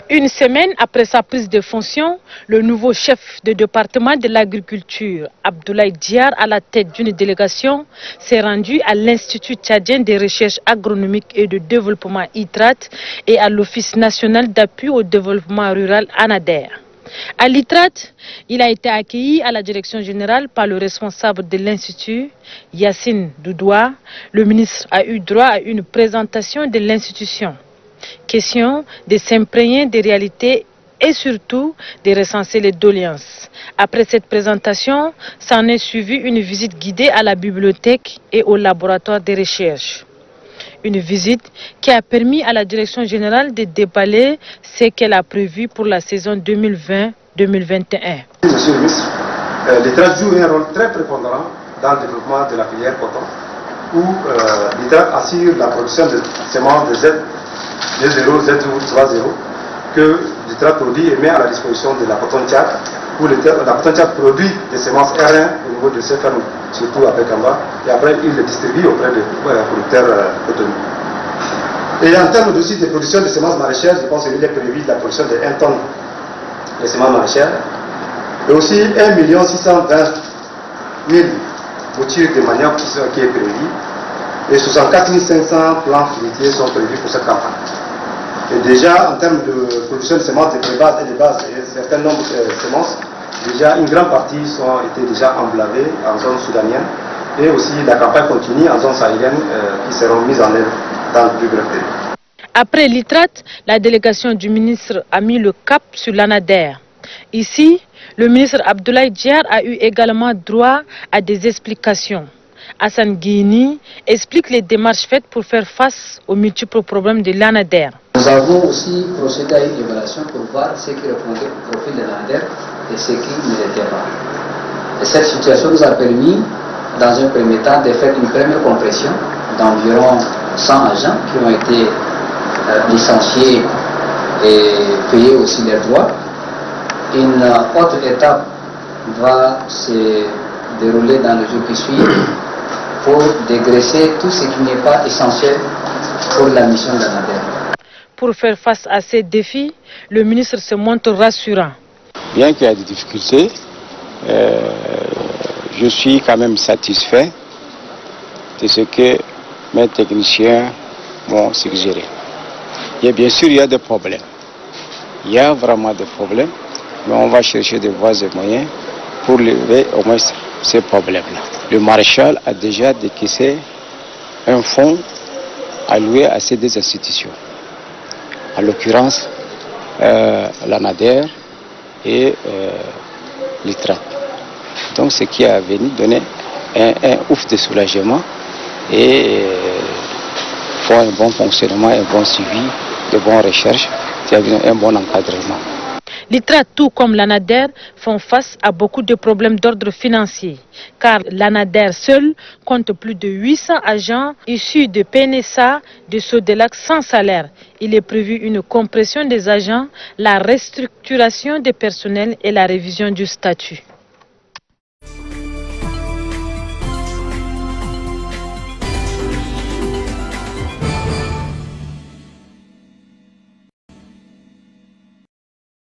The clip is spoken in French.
Une semaine après sa prise de fonction, le nouveau chef de département de l'agriculture, Abdoulaye Diar, à la tête d'une délégation, s'est rendu à l'Institut tchadien des recherches agronomiques et de développement ITRAT et à l'Office national d'appui au développement rural ANADER. À l'ITRAT, il a été accueilli à la direction générale par le responsable de l'Institut, Yassine Doudoua. Le ministre a eu droit à une présentation de l'institution. Question de s'imprégner des réalités et surtout de recenser les doléances. Après cette présentation, s'en est suivi une visite guidée à la bibliothèque et au laboratoire de recherche. Une visite qui a permis à la direction générale de déballer ce qu'elle a prévu pour la saison 2020-2021. Monsieur le ministre, l'ITRAT joue un rôle très prépondérant dans le développement de la filière coton, où l'ITRAT assure la production de semences de Z0, Z3.0 que l'ITRAT produit et met à la disposition de la coton Tchad, où la coton Tchad produit des semences R1 au niveau de ses fermes, surtout à Bekamba, et après il les distribue auprès des producteurs cotonniers. Et en termes aussi de production de semences maraîchères, je pense qu'il est prévu la production de 1 tonne de semences maraîchères, et aussi 1 620 000 boutures de manioc qui est prévu, et 64 500 plants fruitiers sont prévus pour cette campagne. Et déjà, en termes de production de semences de pré-base et de base, et un certain nombre de semences, déjà une grande partie ont été déjà emblavées en zone soudanienne, et aussi la campagne continue en zone sahélienne qui seront mises en œuvre dans le plus bref délai. Après l'ITRAT, la délégation du ministre a mis le cap sur l'ANADER. Ici, le ministre Abdoulaye Diar a eu également droit à des explications. Hassan Guini explique les démarches faites pour faire face aux multiples problèmes de l'ANADER. Nous avons aussi procédé à une évaluation pour voir ce qui répondait au profil de l'ANADER et ce qui ne l'était pas. Et cette situation nous a permis, dans un premier temps, de faire une première compression d'environ 100 agents qui ont été licenciés et payés aussi leurs droits. Une autre étape va se dérouler dans le jour qui suit pour dégraisser tout ce qui n'est pas essentiel pour la mission de l'ANADER. Pour faire face à ces défis, le ministre se montre rassurant. Bien qu'il y ait des difficultés, je suis quand même satisfait de ce que mes techniciens m'ont suggéré. Et bien sûr, il y a des problèmes. Il y a vraiment des problèmes, mais on va chercher des voies et moyens pour lever au moins ces problèmes-là. Le maréchal a déjà décaissé un fonds alloué à ces deux institutions, en l'occurrence l'ANADER et l'ITRAT. Donc ce qui a venu donner un ouf de soulagement et pour un bon fonctionnement, un bon suivi, de bonnes recherches, un bon encadrement. L'ITRAT, tout comme l'ANADER, font face à beaucoup de problèmes d'ordre financier, car l'ANADER seul compte plus de 800 agents issus de PNSA, de SODELAC sans salaire. Il est prévu une compression des agents, la restructuration des personnels et la révision du statut.